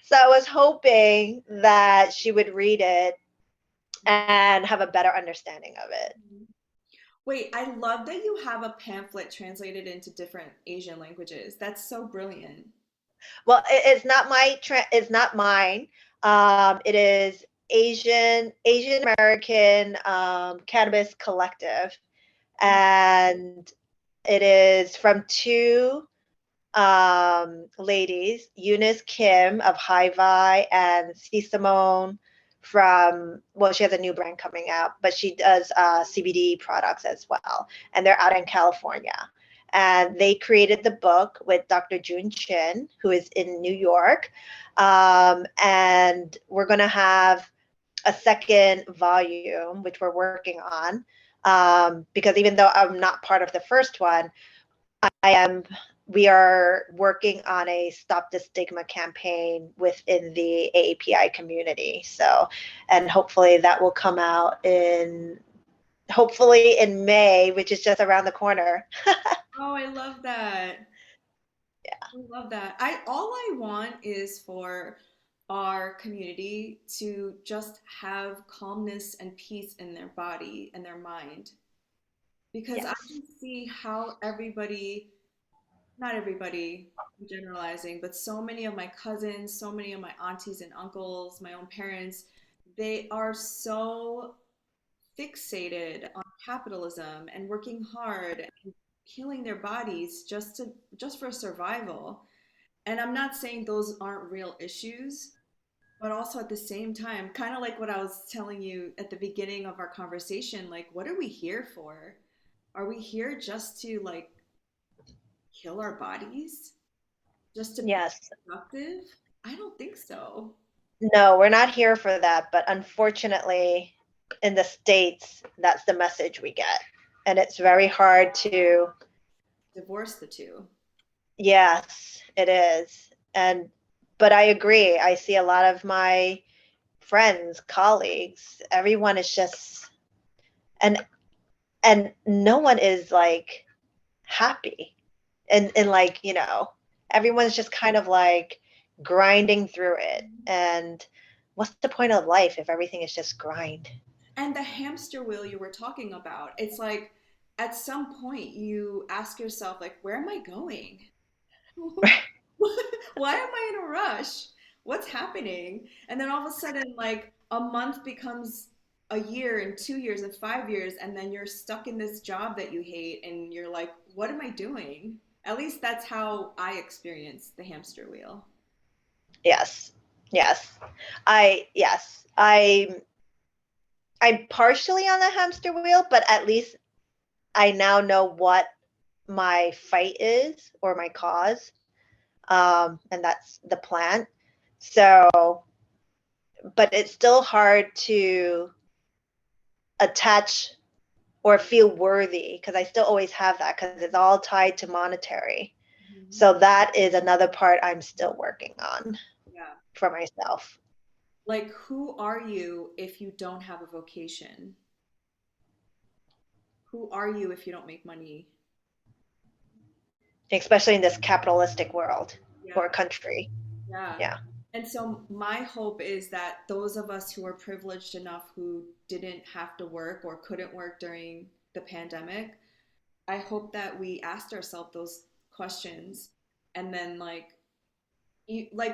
Speaker 3: So I was hoping that she would read it and have a better understanding of it.
Speaker 2: Mhm. Wait, I love that you have a pamphlet translated into different Asian languages. That's so brilliant.
Speaker 3: Well, it's not mine. It is Asian American Cannabis Collective, and it is from two ladies, Eunice Kim of High Vi and C Simone she has a new brand coming out, but she does CBD products as well, and they're out in California. and they created the book with Dr. Jun Chin, who is in New York. And we're going to have a second volume, which we're working on. Because even though I'm not part of the first one, I am. We are working on a Stop the Stigma campaign within the AAPI community. So, and hopefully that will come out in hopefully in May, which is just around the corner.
Speaker 2: Oh, I love that. I love that. I all I want is for our community to just have calmness and peace in their body and their mind. Because I
Speaker 3: Yes.
Speaker 2: can see how everybody, not everybody, I'm generalizing, but so many of my cousins, so many of my aunties and uncles, my own parents, they are so fixated on capitalism and working hard and healing their bodies just for survival. And I'm not saying those aren't real issues, but also at the same time, kind of like what I was telling you at the beginning of our conversation, like what are we here for? Are we here just to like kill our bodies? Just to be
Speaker 3: Yes.
Speaker 2: productive? I don't think so.
Speaker 3: No, we're not here for that. But unfortunately, in the States, that's the message we get. And it's very hard to,
Speaker 2: Divorce the two.
Speaker 3: yes, it is. But I agree. I see a lot of my friends, colleagues, everyone is just, and, and no one is like happy. And like, everyone's just kind of like grinding through it. And what's the point of life if everything is just grind?
Speaker 2: And the hamster wheel you were talking about, it's like at some point you ask yourself, like, where am I going? Why am I in a rush? What's happening? And then all of a sudden, like a month becomes a year and 2 years and 5 years, and then you're stuck in this job that you hate, and you're like, what am I doing? At least that's how I experience the hamster wheel.
Speaker 3: Yes. Yes. I'm partially on the hamster wheel, but at least I now know what my fight is or my cause. And that's the plant. So, but it's still hard to attach or feel worthy because I still always have that because it's all tied to monetary.
Speaker 2: Mhm.
Speaker 3: So that is another part I'm still working on
Speaker 2: Yeah.
Speaker 3: for myself,
Speaker 2: Like, who are you if you don't have a vocation? Who are you if you don't make money?
Speaker 3: especially in this capitalistic world or
Speaker 2: Yeah.
Speaker 3: country.
Speaker 2: Yeah.
Speaker 3: Yeah.
Speaker 2: And so my hope is that those of us who are privileged enough who didn't have to work or couldn't work during the pandemic, I hope that we asked ourselves those questions, and then like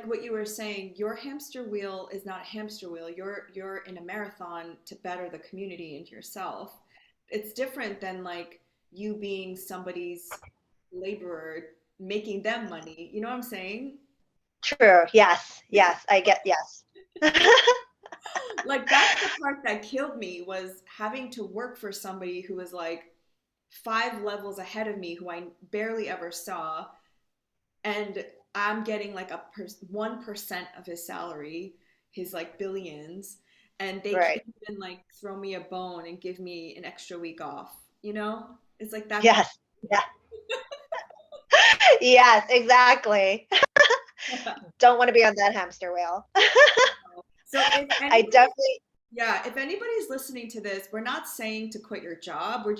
Speaker 2: what you were saying, your hamster wheel is not a hamster wheel. You're in a marathon to better the community and yourself. It's different than like you being somebody's laborer making them money. You know what I'm saying?
Speaker 3: True. Yes. Yes. I get yes.
Speaker 2: Like that's the part that killed me was having to work for somebody who was like 5 levels ahead of me who I barely ever saw, and I'm getting like 1% of his salary, his like billions, and they
Speaker 3: Right.
Speaker 2: can't even like throw me a bone and give me an extra week off, you know? It's like that kind
Speaker 3: Yes. Yeah. Yes, exactly.
Speaker 2: of.
Speaker 3: Don't want to be on that hamster wheel.
Speaker 2: So if
Speaker 3: I
Speaker 2: anybody,
Speaker 3: definitely,
Speaker 2: yeah, if anybody's listening to this, we're not saying to quit your job. We're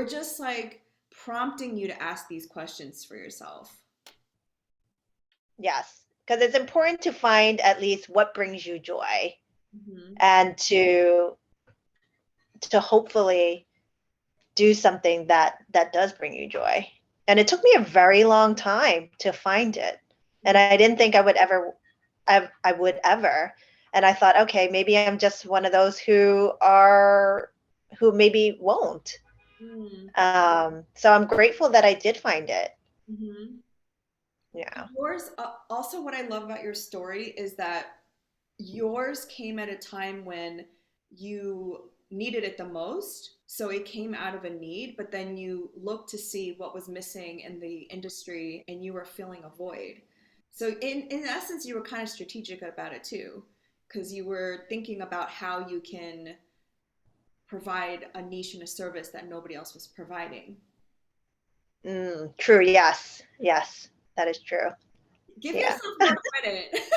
Speaker 2: just like prompting you to ask these questions for yourself.
Speaker 3: yes, because it's important to find at least what brings you joy
Speaker 2: Hmm.
Speaker 3: and to hopefully do something that does bring you joy. And it took me a very long time to find it. And I didn't think I would ever. And I thought, okay, maybe I'm just one of those who maybe won't.
Speaker 2: Mm-hmm.
Speaker 3: So I'm grateful that I did find it.
Speaker 2: Mm-hmm.
Speaker 3: Yeah.
Speaker 2: Yours, also, what I love about your story is that yours came at a time when you needed it the most. So it came out of a need, but then you looked to see what was missing in the industry and you were filling a void. So in essence, you were kind of strategic about it too, because you were thinking about how you can provide a niche and a service that nobody else was providing.
Speaker 3: True. Yes. Yes. That is true.
Speaker 2: Give
Speaker 3: Yeah.
Speaker 2: yourself more credit. Because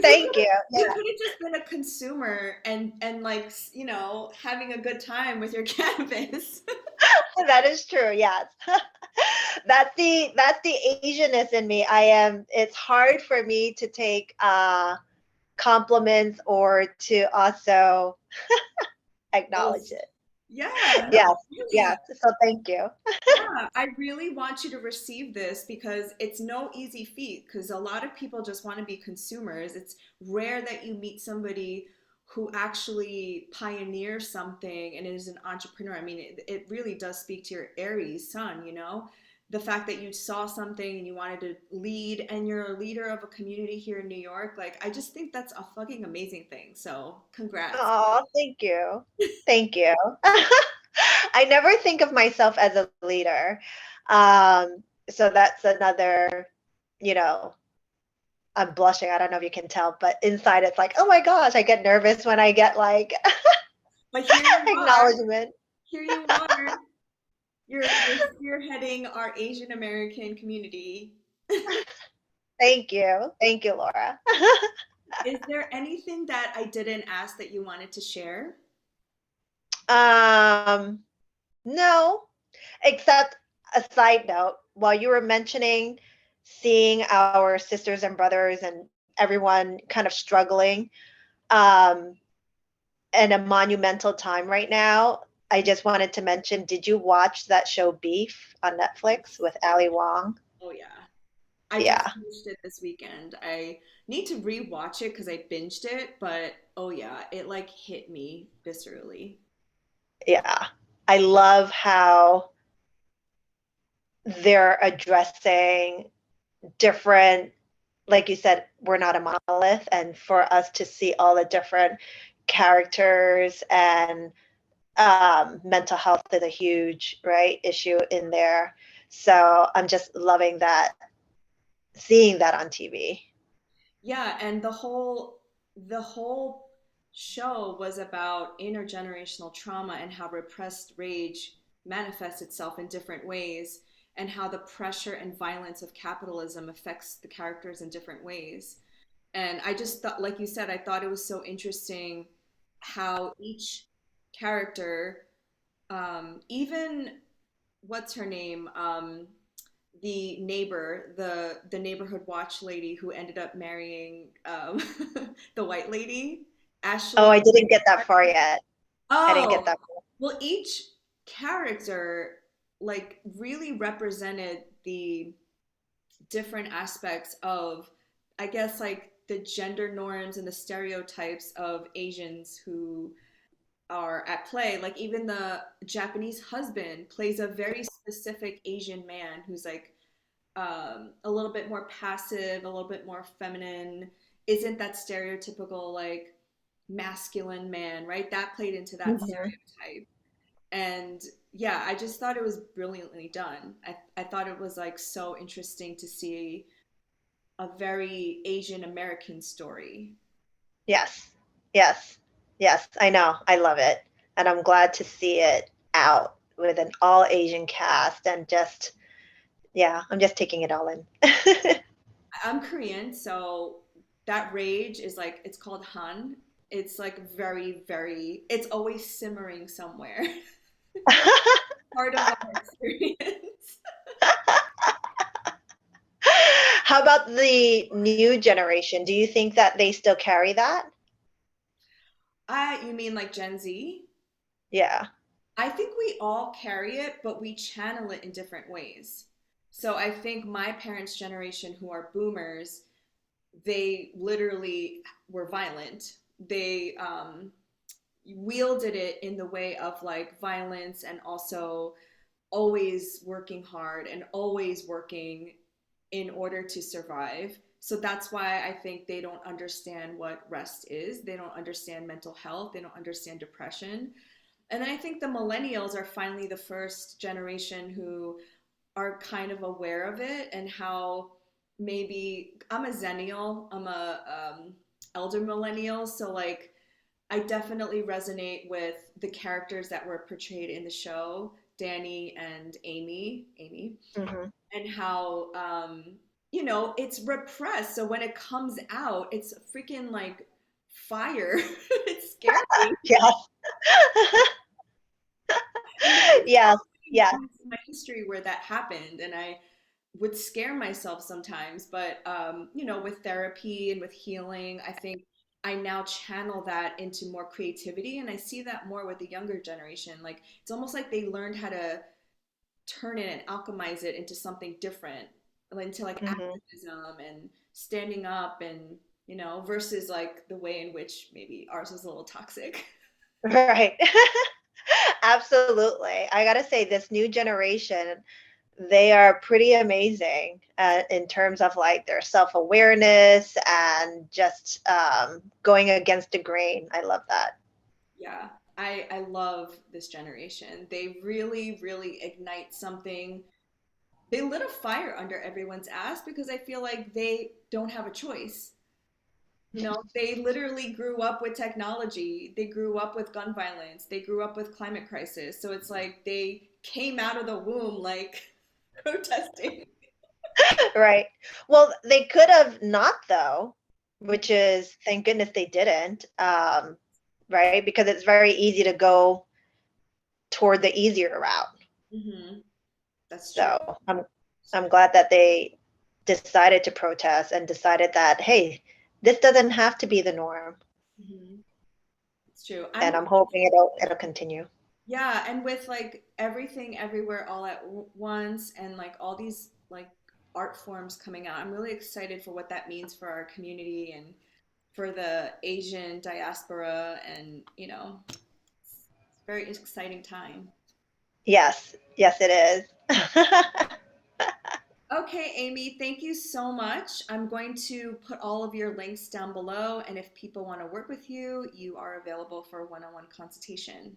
Speaker 3: Thank you.
Speaker 2: you
Speaker 3: Yeah.
Speaker 2: could have just been a consumer and like, having a good time with your cannabis.
Speaker 3: That is true. Yes. That's the Asianness in me. It's hard for me to take compliments or to also
Speaker 2: Oh,
Speaker 3: acknowledge it.
Speaker 2: yeah, no,
Speaker 3: Yes. Yes.
Speaker 2: really.
Speaker 3: So thank you.
Speaker 2: Yeah, I really want you to receive this because it's no easy feat because a lot of people just want to be consumers. It's rare that you meet somebody who actually pioneers something and is an entrepreneur. I mean, it really does speak to your Aries sun, the fact that you saw something and you wanted to lead and you're a leader of a community here in New York. Like, I just think that's a fucking amazing thing. So, congrats.
Speaker 3: Oh, thank you. Thank you. I never think of myself as a leader. So that's another, you know, I'm blushing. I don't know if you can tell, but inside it's like, oh my gosh, I get nervous when I get like
Speaker 2: But here you are.
Speaker 3: acknowledgement.
Speaker 2: Here you are. You're spearheading our Asian American community.
Speaker 3: Thank you. Thank you, Laura.
Speaker 2: Is there anything that I didn't ask that you wanted to share?
Speaker 3: um, no, except a side note, while you were mentioning seeing our sisters and brothers and everyone kind of struggling, um, in a monumental time right now, I just wanted to mention, did you watch that show Beef on Netflix with Ali Wong?
Speaker 2: Oh yeah. I just
Speaker 3: Yeah,
Speaker 2: finished it this weekend. I need to rewatch it because I binged it, but oh yeah, it like hit me viscerally.
Speaker 3: yeah. I love how they're addressing different, like you said, we're not a monolith, and for us to see all the different characters and mental health is a huge right issue in there. So I'm just loving that, seeing that on TV.
Speaker 2: Yeah, and the whole show was about intergenerational trauma and how repressed rage manifests itself in different ways and how the pressure and violence of capitalism affects the characters in different ways. And I just thought, like you said, I thought it was so interesting how each character, even what's her name, the neighbor, the neighborhood watch lady who ended up marrying the white lady,
Speaker 3: Oh, I
Speaker 2: Ashley.
Speaker 3: didn't get that far yet. I didn't get
Speaker 2: Oh,
Speaker 3: that far.
Speaker 2: well, each character like really represented the different aspects of, I guess, like the gender norms and the stereotypes of Asians who are at play. Like even the Japanese husband plays a very specific Asian man who's like a little bit more passive, a little bit more feminine, isn't that stereotypical like masculine man, right? That played into that
Speaker 3: Mhm.
Speaker 2: stereotype. And yeah, I just thought it was brilliantly done. I thought it was like so interesting to see a very Asian American story.
Speaker 3: Yes, yes, yes. I know. I love it. And I'm glad to see it out with an all Asian cast and just, yeah, I'm just taking it all in.
Speaker 2: I'm Korean, so that rage is like, it's called Han. It's like very, very, it's always simmering somewhere. Part of our experience.
Speaker 3: How about the new generation? Do you think that they still carry that?
Speaker 2: You mean like Gen Z?
Speaker 3: Yeah.
Speaker 2: I think we all carry it, but we channel it in different ways. So I think my parents' generation, who are boomers, they literally were violent. They wielded it in the way of like violence and also always working hard and always working in order to survive. So that's why I think they don't understand what rest is. They don't understand mental health. They don't understand depression. And I think the millennials are finally the first generation who are kind of aware of it, and how maybe I'm a zennial, I'm a elder millennial, so like I definitely resonate with the characters that were portrayed in the show, Danny and Amy,
Speaker 3: Hmm.
Speaker 2: and how it's repressed. So when it comes out, it's freaking like fire. It's scary.
Speaker 3: Yes.
Speaker 2: And there were so
Speaker 3: Yes.
Speaker 2: many
Speaker 3: Yes.
Speaker 2: moments in my history where that happened, and I would scare myself sometimes. But with therapy and with healing, I think I now channel that into more creativity, and I see that more with the younger generation. Like it's almost like they learned how to turn it and alchemize it into something different, into like
Speaker 3: Hmm.
Speaker 2: activism and standing up, and versus like the way in which maybe ours is a little toxic.
Speaker 3: Right. Absolutely. I gotta say, this new generation, they are pretty amazing in terms of like their self-awareness and just going against the grain. I love that.
Speaker 2: Yeah, I love this generation. They really, really ignite something. They lit a fire under everyone's ass because I feel like they don't have a choice. They literally grew up with technology. They grew up with gun violence. They grew up with climate crisis. So it's like they came out of the womb like protesting.
Speaker 3: Right. Well, they could have not though, which is thank goodness they didn't. Right? Because it's very easy to go toward the easier route.
Speaker 2: Hmm. That's true.
Speaker 3: So I'm glad that they decided to protest and decided that, hey, this doesn't have to be the norm.
Speaker 2: Hmm. It's true.
Speaker 3: And I'm hoping it'll continue.
Speaker 2: Yeah, and with like everything everywhere all at once, and like all these like art forms coming out, I'm really excited for what that means for our community and for the Asian diaspora, and it's a very exciting time.
Speaker 3: Yes, yes, it is.
Speaker 2: Okay, Amy, thank you so much. I'm going to put all of your links down below, and if people want to work with you, you are available for a one-on-one consultation.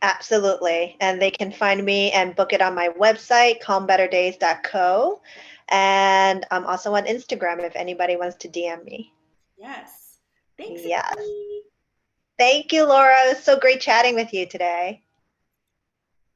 Speaker 3: Absolutely. And they can find me and book it on my website, calmbetterdays.co. And I'm also on Instagram if anybody wants to DM me.
Speaker 2: Yes. Thanks,
Speaker 3: Yes.
Speaker 2: Amy.
Speaker 3: Thank you, Laura. It was so great chatting with you today.